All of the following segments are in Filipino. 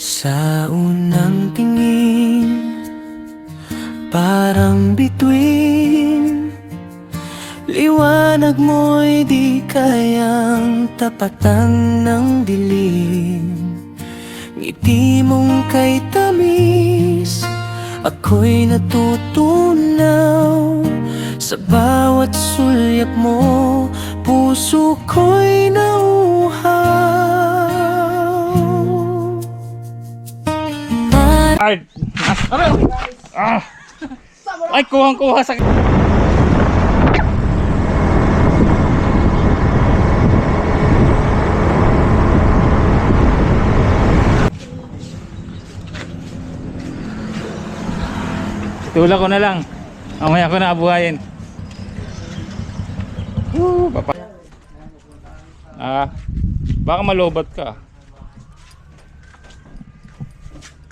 Sa unang tingin, parang bituin, liwanag mo'y di kayang tapatan ng dilim. Ngiti mong kay tamis, ako'y natutunaw. Sa bawat sulyak mo, puso ko'y nauhaw. Ay! Ano? Ah! Ay, kuhang-kuha sa... Tula ko na lang. Mamaya ko na abuhayin. Papa. Baka malobat ka.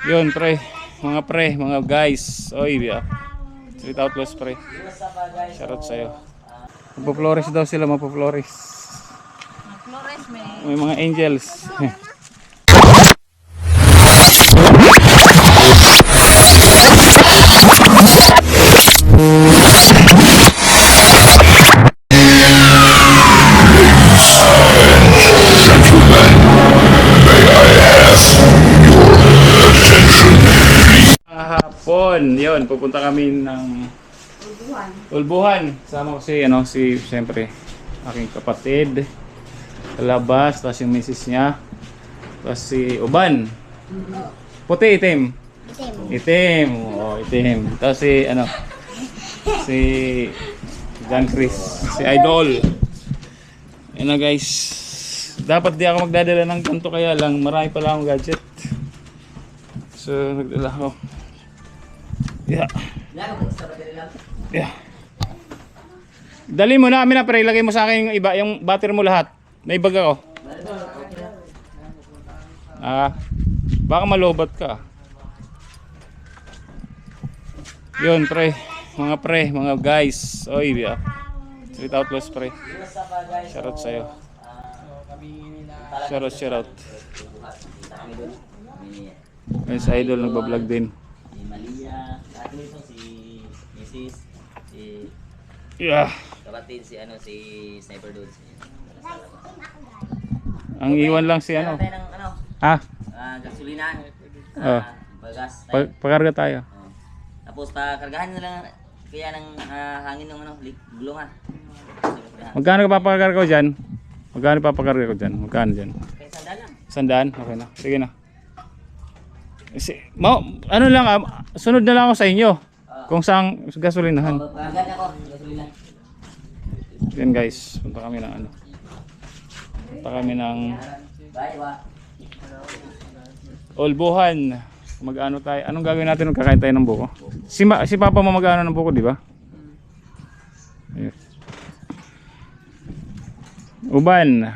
Yun, pre. Mga guys. Oy, Street Outlaws, pre. Shoutout sa'yo. Magpo-flores daw sila, magpo-flores. Flores, May mga angels. Hapon, yun, pupunta kami ng Ulbuhan. Sama ko si siyempre aking kapatid sa labas, tapos yung misis niya, tapos si Uban. Puti, itim. Itim. Oo, itim. Tapos si John Chris, si Idol. Yun na guys. Dapat di ako magdadala ng ganito, kaya lang marami pala akong gadget. So nagdala ako. Yeah. Dali mo na, amin na pre, ilagay mo sa akin yung iba, yung battery mo lahat. May bag ako. Baka malobat ka. Yun pre, mga guys. Oy, Street Outlaws, pre. Shoutout sa'yo. Shoutout. May sa Idol nagbablog din. Si Malia, lahat nito si Mrs. si kapatid si Sniper Dudes. Ang iwan lang si Tayo ng gasolina. Bagas. Pakarga tayo. Tapos pakargahan na lang kaya ng hangin ng gulong ha. Magkano ka papakarga ko dyan? Magkano dyan? Kaya sandal lang. Sandaan? Okay na. Sige na. Ano lang, sunod na lang ako sa inyo. Kung saan gasolinahan. Pakargahan ako, gasolina. Yan guys, punta kami ng Ulbuhan. Mag-ano tayo? Anong gagawin natin? Kakain tayo ng buko. Si Papa mo mag-ano ng buko, di ba? Yes. Uban.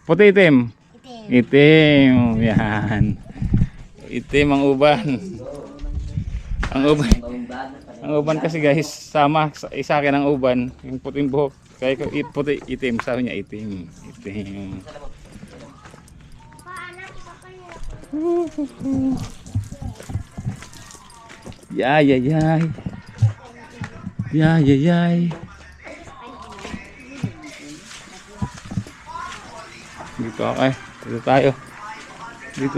Puti, itim. Itim. Yan. Itim ang uban. Ang uban kasi guys, sama sa akin ang uban, yung puting buhok. Kaya ko puti, itim, sabi niya itim. Yay. Dito okay. Dito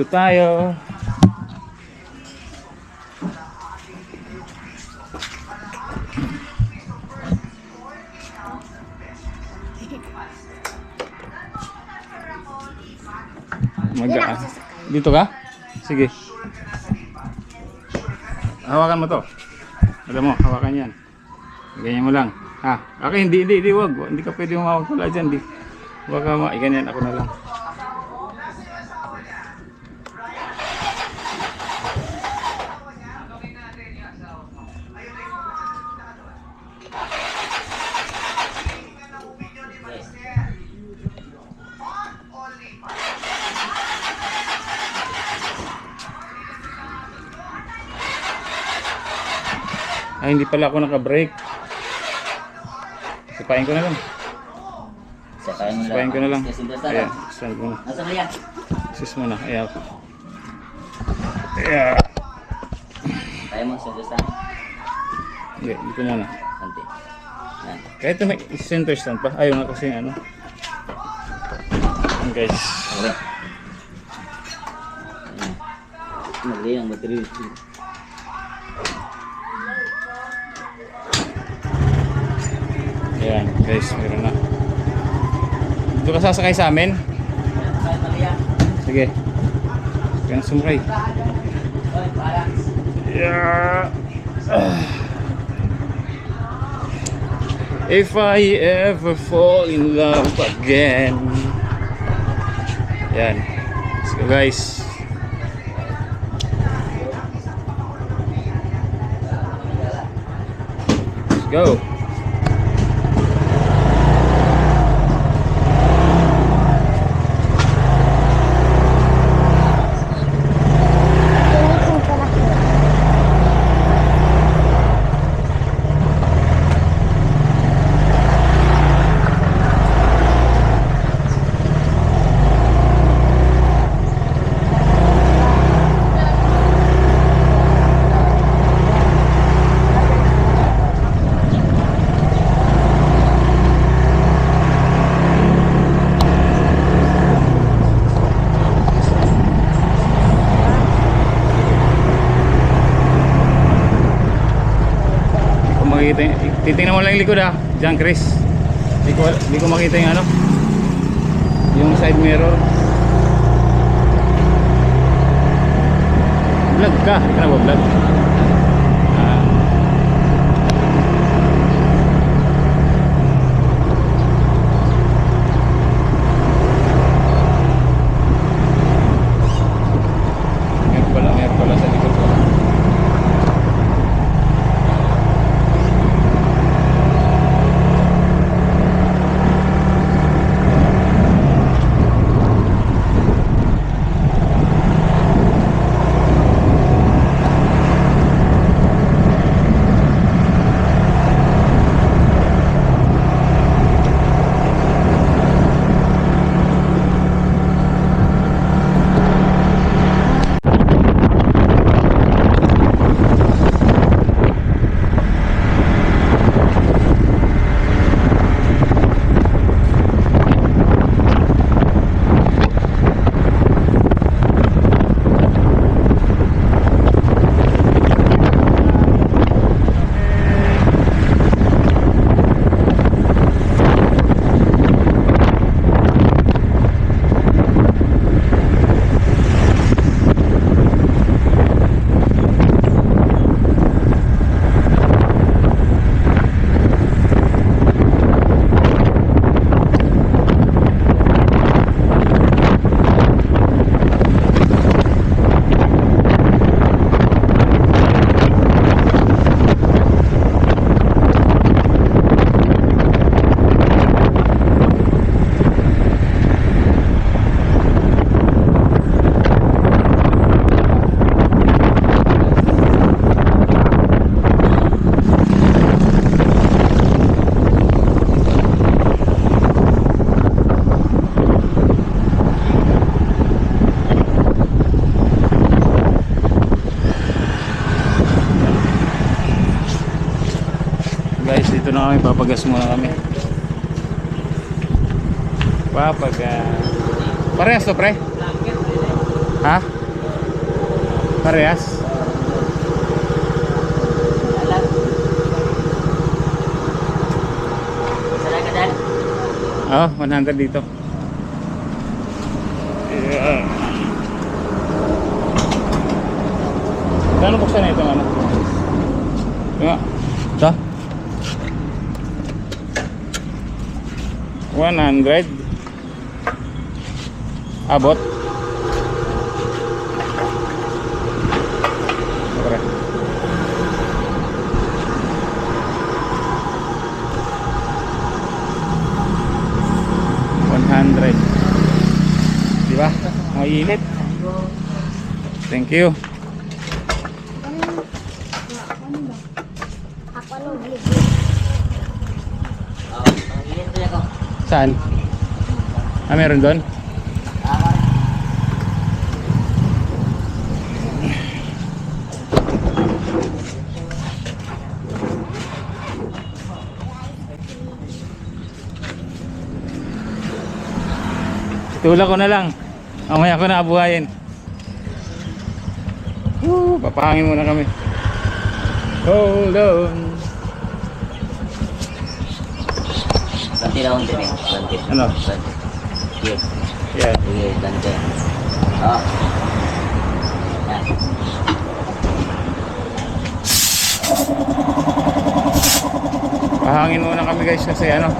tayo. Dito ka? Sige. Hawakan mo to. Alam mo, hawakan yan. Ganyan mo lang. Okay, hindi, wag. Hindi ka pwede humawak pala dyan. Huwag ka ganyan, ako na lang. Hindi pala ako naka-brake. Sipain ko na lang. Sipain ko na lang. Ayan, stand mo na. Nasa ba yan? Sis mo na, ayan. Yeah. Kaya mo, sa stand. Okay, dito muna. Ante. Yan. Kahit na may center stand pa. Ayaw nga kasi ano. Ayan guys. Okay. Ayan. Naglagay ang material. Ayan guys, meron na. Dito ka sasakay sa amin? Kaya Maria. Sige. Kaya sumukay. Oy, para. Yeah. If I ever fall in love again. Yan. Let's go guys. Let's go. Makikita, titingnan mo lang yung likod ha. Diyan Chris. Hindi ko makita yung ano. Yung side mirror. Vlog ka. Hindi ka na ba vlog? Meron pala sa likod ko. Guys, dito na kami, papagas muna kami. Papagas. Parehas to pre? Ha? Parehas? Saan ka dal? Oh, 100 dito. Yeah. Gano'n buksan na ito ano? Nga. Ito? 100. Abot. Pre. Di ba? Mainit. Thank you. Ang init tuloy ako. Saan? Ah, meron doon? Tulak ko na lang. Mamaya ko na abuhayin. Papahangin muna kami. Hold on. Ganti daw din eh. Ganti. Ano? Ganti. Yes. Yeah. Sige, ganti. Oh. Yan. Pahangin muna kami guys kasi ano,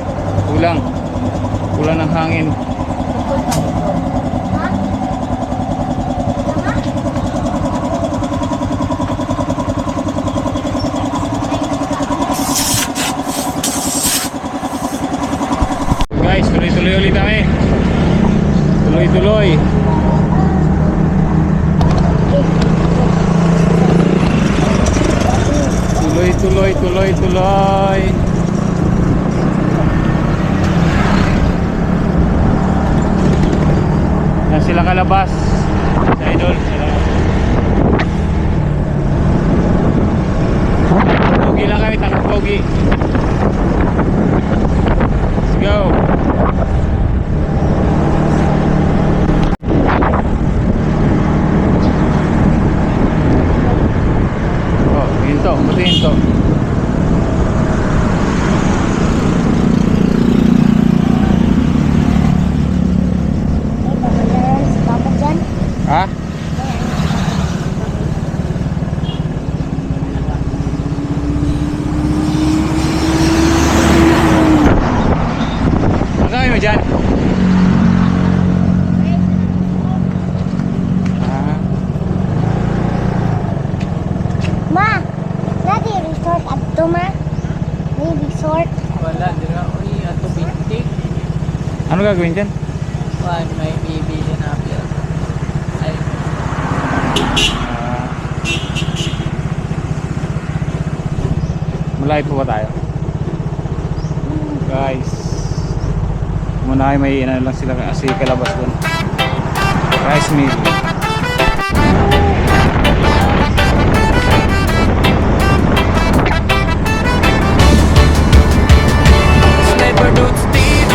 kulang ng hangin. Guys, tuloy-tuloy ulit kami. Tuloy-tuloy. Tuloy. Yan sila kalabas. Sa idol. Pogi lang kami, takot pogi. Let's go. Oh, hinto, buti hinto. Ha? Ang gawin mo dyan? Ma, nadi resort adto ma? May resort. Wala, di na. Uy, ato binti. Ano gagawin dyan? May bibili na apil. Ay, Malayo po ba tayo? Guys, muna ay may ano lang sila kasi kalabas doon. Rice meal. Sniper Dudes TV,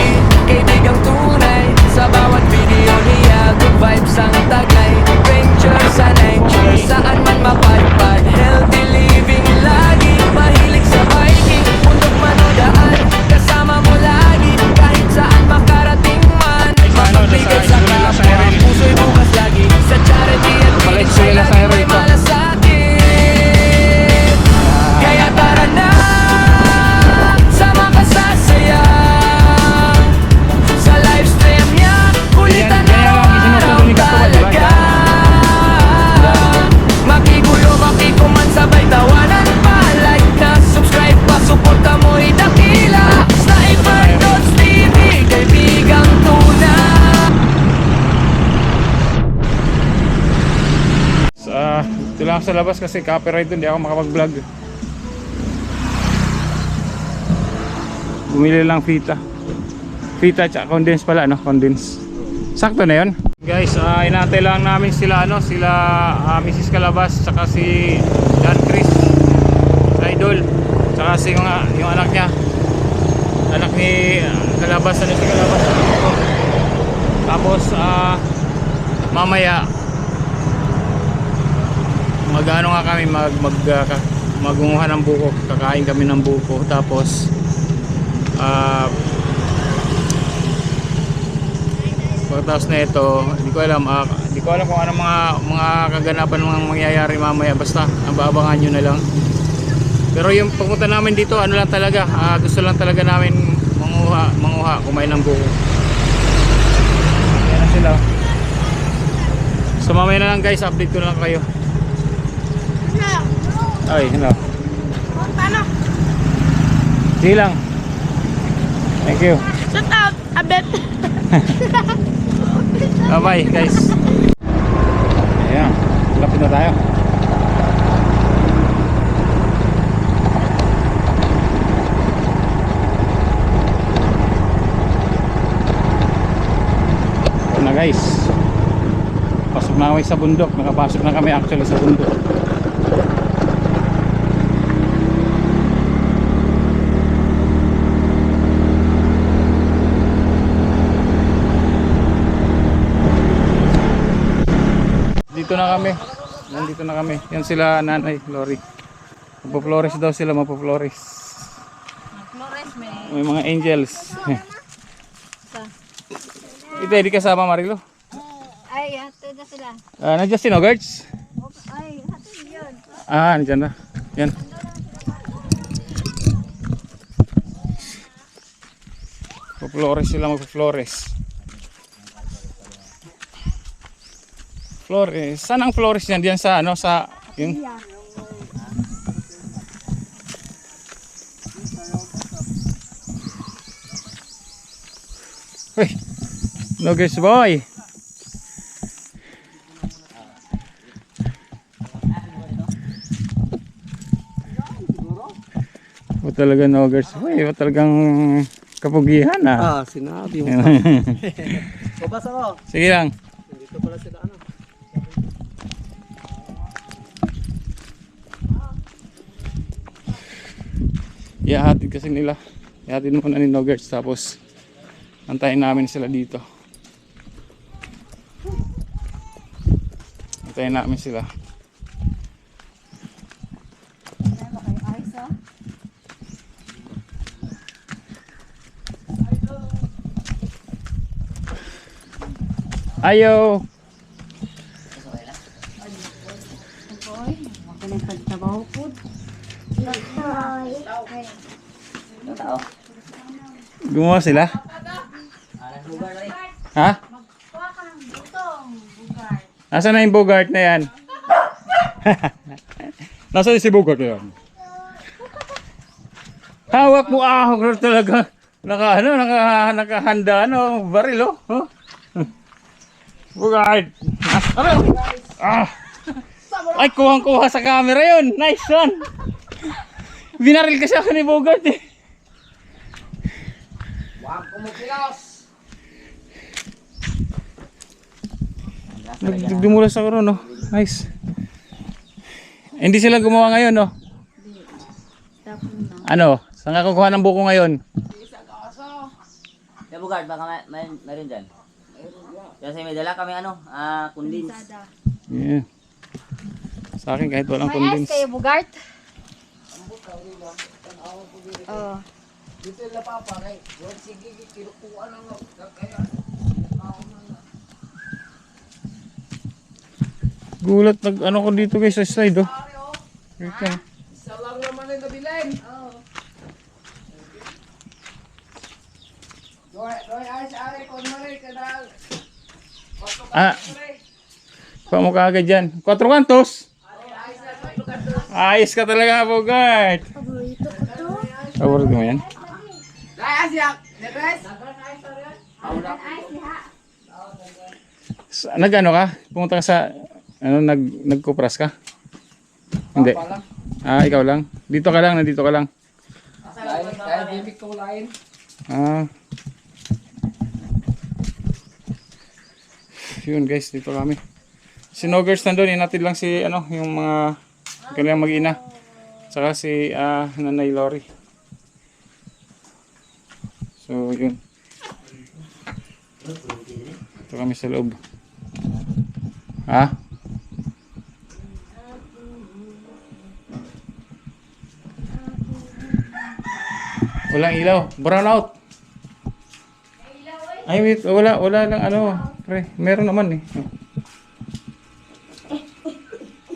kaibigang tunay. Sa bawat video niya, good vibes ang taglay. Venture sa nature, saan man mapadpad. Healthy living lagi, mahilig sa biking. Mundok man o daan, kasama mo lagi. Kahit saan makarating man, mapagbigay sa kapwa. Puso'y bukas lagi, sa charity at pilit sa'y lagi may malasakit. Kaya tara na, sama ka sa saya. Sa livestream niya, kulitan na araw talaga. Makigulo, makikuman, sabay tawanan pa. Like na, subscribe pa, suporta mo'y dakila. Sniper Dudes TV, kaibigang tunay. Ito lang ako sa labas kasi copyright doon, hindi ako makapag-vlog. Bumili lang fita at condense pala, no? Condense. Sakto na yun. Guys, inantay lang namin sila, sila Mrs. Calabas, saka si Dan Chris, sa idol, saka si yung anak niya, anak ni Calabas, si Calabas. Tapos, mamaya, mag-ano nga kami, magunguhan ng buko, kakain kami ng buko. Tapos pagkatapos na ito, hindi ko alam kung ano mga kaganapan ng mangyayari mamaya, basta abangan nyo na lang. Pero yung pagpunta namin dito, ano lang talaga, gusto lang talaga namin manguha, kumain ng buko. Yan na sila. So mamaya na lang guys, update ko na lang kayo. Ay, hello. Sige lang. Thank you. Shut up, abet. Bye bye guys. Ayan, lapit na tayo. Ito na guys. Pasok na kami sa bundok. Nakapasok na kami actually sa bundok. nandito na kami. Nandito na kami. Yan sila Nanay Lori. Mapo-flores daw sila, mapo-flores. Flores may. May mga angels. Ito, hindi kasama Marilo. Ay, hato na sila. Nandiyan si Nogarts. Ay, hato yun. Nandiyan na. Yan. Mapo-flores sila, mapo-flores. Flores. Saan ang flores niyan? Diyan sa ano, sa yung Uy, Nogarts boy. O talaga Nogarts boy, o talagang kapugihan Sinabi mo. Babasa ko. Sige lang. Dito pala sila ano. Ihahatid kasi nila. Ihahatid muna ni Nogarts tapos antayin namin sila dito. Antayin namin sila. Ayo. Gumawa sila? Ha? Nasaan na yung Bogart na yan? Nasaan si Bogart na yan? Hawak mo talaga. Nakahanda baril oh. Bogart. Ay, kuhang-kuha sa camera yun. Nice one. Binaril kasi ako ni Bogart eh. Huwag kumukilos. Nagdumulas ako ron, no? Nice. Hindi sila gumawa ngayon, no? Ano? Saan ka kukuha ng buko ngayon? Kaya Bugard, baka meron dyan. Kasi may dala kami kundins. Yeah. Sa akin kahit walang May condense. ice kayo, Bugart? Oo. Dito na papa kay. Sige, kinukuha lang kaya. Gulat ko dito guys sa slide, oh. Okay. Isa lang naman ang nabilin. Doy ay sa are kon mali kadal. Pa mo kaagad dyan. 4 kantos. Ayos ka talaga, Bogart. Paborito mo yan? Dai asyak. Dres. Nag-ano ka? Pumunta ka sa nagkupras ka? Hindi. Ikaw lang. Dito ka lang, nandito ka lang. Dai bibig ko lain. Yun guys, dito kami. Si Nogarts nandun, inatid lang si yung mga kanilang mag-ina. Saka si Nanay Lori. So yun. Dito kami sa loob. Walang ilaw. Brown out. Ay wait, wala lang pre. Meron naman eh.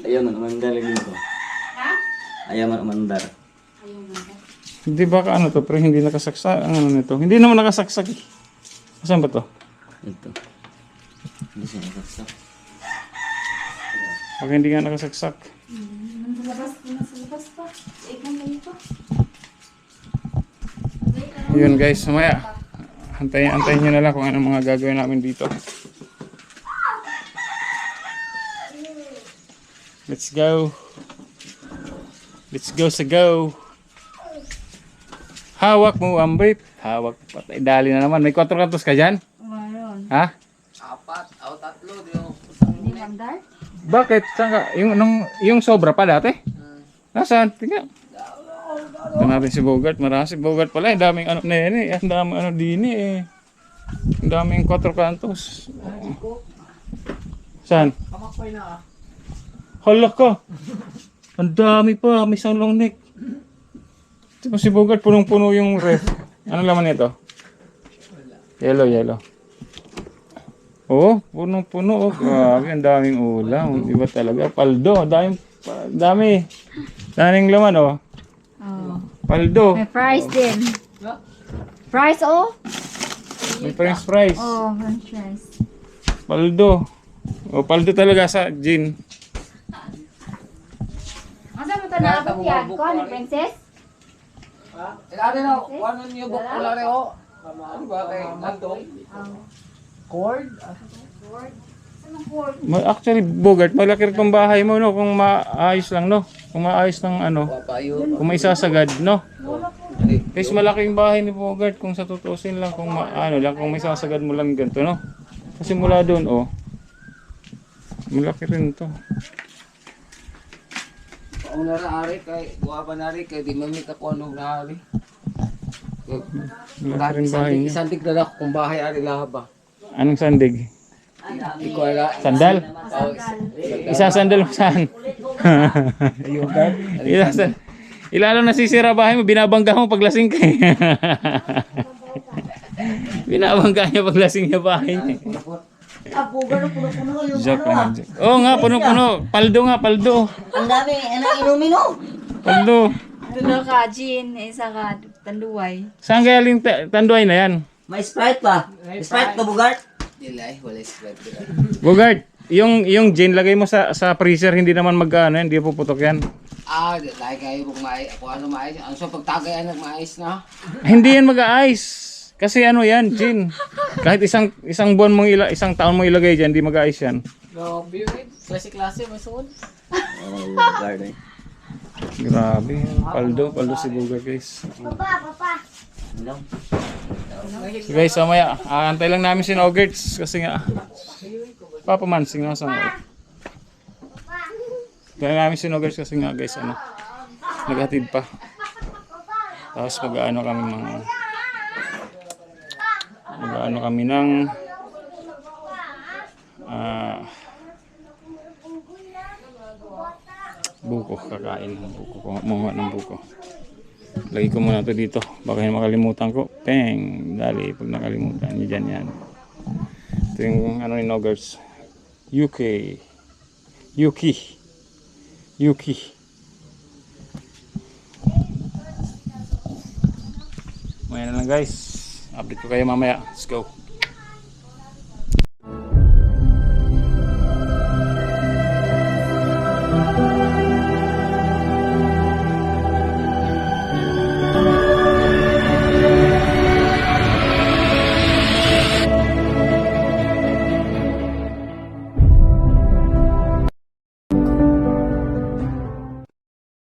Ayaw man umandar dito. Ayaw man umandar. Hindi ba to pre, hindi nakasaksak ang nito. Hindi naman nakasaksak eh. Saan ba to? Ito. Hindi siya nakasaksak. Pag hindi nga nakasaksak. Yun guys, sumaya. Antayin nyo na lang kung ano mga gagawin namin dito. Let's go. Let's go sa go. Hawak mo ang brief. Hawak. Patay, dali na naman. May 4 kantos ka dyan? Meron. Ha? 4 o 3 di mo. Hindi mandar? Bakit? Saan ka? Yung sobra pa dati? Nasaan? Tingnan. Ito natin si Bogart. Marami si Bogart pala. Ang daming na yan eh. Ang daming din eh. Ang daming 4 kantos. Saan? Kamakpay na ah. Hala ka! Ang dami pa, may isang long neck. Ito si Bogart, punong-puno yung ref. Ano laman nito? Yellow. Oh, punong-puno. Oh, grabe, ang daming ulam. Iba talaga. Paldo, dami. Daming laman, oh. Oh. Paldo. May fries din. Fries, oh? May french fries. Oh, french fries. Paldo. Oh, paldo talaga sa gin. Asa mo ito naabot yan? Ko, ni Princess? Ha? Ilari na, ano niyo ba pula rin ho? Ano ba kay Nandong? Cord? Actually, Bogart, malaki rin tong bahay mo, no? Kung maayos lang, no? Kung maayos ng ano, Papayo. kung may sasagad, no? Kasi malaki yung bahay ni Bogart kung sa tutusin lang, kung ano lang, kung may sasagad mo lang ganito, no? Kasi mula doon, oh, malaki rin to. Pauna na ari kay, buha pa na ari kay, di mamit ako ano na ari. Malaki rin bahay niya. Isang tig na ako kung bahay ari lahaba. Anong sandig? Hindi ko ala. Sandal? Oh, Isang sandal mo saan? yung guard. Ilalo nasisira bahay mo, binabangga mo paglasing ka. Binabangga niya paglasing niya bahay niya. Joke lang, joke. Oo nga, puno-puno. Paldo nga, paldo. Ang dami, anong inumin oh. Paldo. Dulo ka, gin. Isa ka, tanduay. Saan kaya yung tanduay na yan? May Sprite pa. Sprite ka, Bugart. Dilay, wala spread dila. Bogart, yung gin, lagay mo sa freezer, hindi naman mag-ano, hindi puputok yan. Dilay kayo kung may, kung ano maayos. Ang so pagtagay ang maayos na. Hindi yan mag-ice. Kasi ano yan, gin. Kahit isang buwan mong isang taon mo ilagay dyan, hindi mag-ice yan. Grabe yun. Klase-klase, masuod. Grabe. Paldo si Bogart, guys. Papa. So guys, mamaya, antay lang namin si Nogerts kasi nga papamansing nga sa mga. Kaya namin si Nogerts kasi nga guys, ano, naghatid pa. Tapos mag-ano kami ng buko, kakain ng buko, kumuha ng buko. Lagi ko muna to dito, baka hindi makalimutan ko. Peng, dali, pag nakalimutan nyo dyan yan. Ito yung ano ni Nogerts, Yuki. Maya na lang guys, update ko kayo mamaya. Let's go.